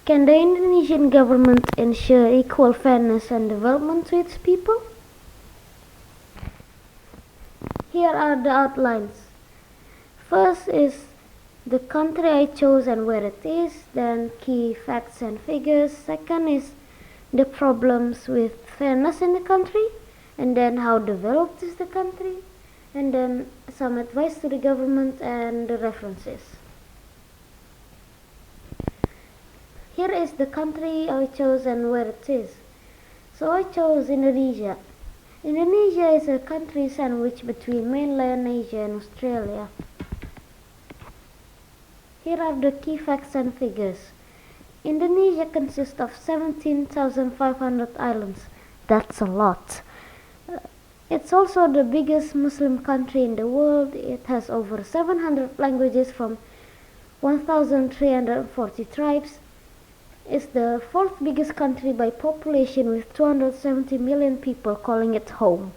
Can the Indonesian government ensure equal fairness and development to its people? Here are the outlines. First is the country I chose and where it is, then key facts and figures. Second is the problems with fairness in the country, and then how developed is the country, and then some advice to the government and the references. Here is the country I chose and where it is. So I chose Indonesia. Indonesia is a country sandwiched between mainland Asia and Australia. Here are the key facts and figures. Indonesia consists of 17,500 islands. That's a lot. It's also the biggest Muslim country in the world. It has over 700 languages from 1,340 tribes. It's the fourth biggest country by population with 270 million people calling it home.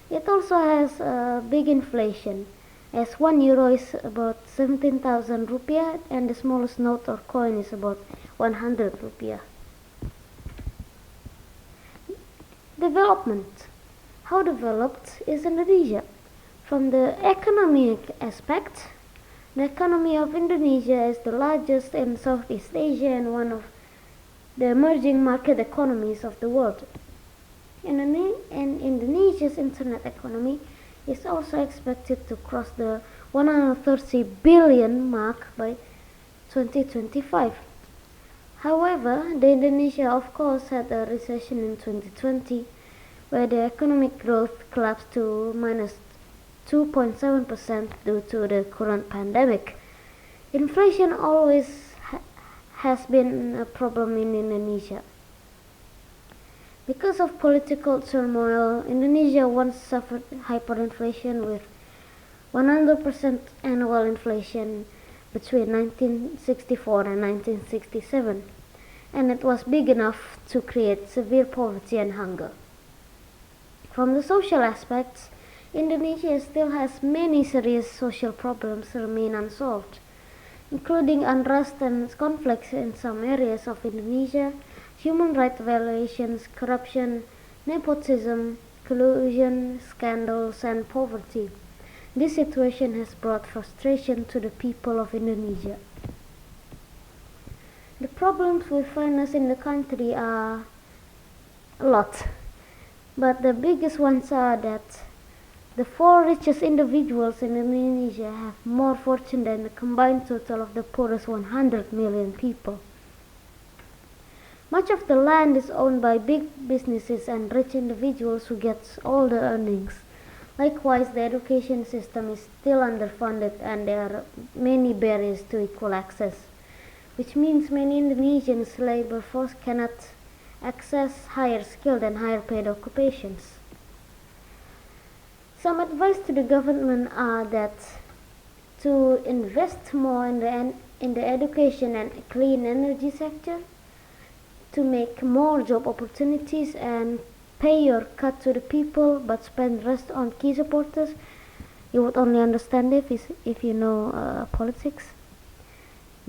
It also has a big inflation, as 1 euro is about 17,000 rupiah and the smallest note or coin is about 100 rupiah. Development. How developed is Indonesia? From the economic aspect, the economy of Indonesia is the largest in Southeast Asia and one of the emerging market economies of the world. And Indonesia's internet economy is also expected to cross the 130 billion mark by 2025. However, the Indonesia of course had a recession in 2020 where the economic growth collapsed to minus 2.7% due to the current pandemic. Inflation always has been a problem in Indonesia. Because of political turmoil, Indonesia once suffered hyperinflation with 100% annual inflation between 1964 and 1967, and it was big enough to create severe poverty and hunger. From the social aspects, Indonesia still has many serious social problems remain unsolved, including unrest and conflicts in some areas of Indonesia, human rights violations, corruption, nepotism, collusion, scandals, and poverty. This situation has brought frustration to the people of Indonesia. The problems with fairness in the country are a lot, but the biggest ones are that the 4 richest individuals in Indonesia have more fortune than the combined total of the poorest 100 million people. Much of the land is owned by big businesses and rich individuals who get all the earnings. Likewise, the education system is still underfunded and there are many barriers to equal access, which means many Indonesians' labor force cannot access higher skilled and higher paid occupations. Some advice to the government are that to invest more in the education and clean energy sector, to make more job opportunities and pay your cut to the people but spend rest on key supporters. You would only understand if you know politics.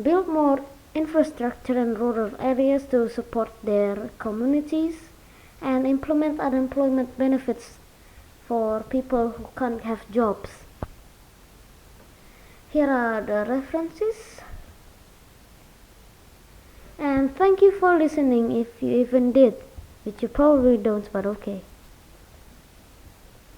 Build more infrastructure in rural areas to support their communities and implement unemployment benefits for people who can't have jobs. Here are the references. And thank you for listening if you even did, which you probably don't, but okay.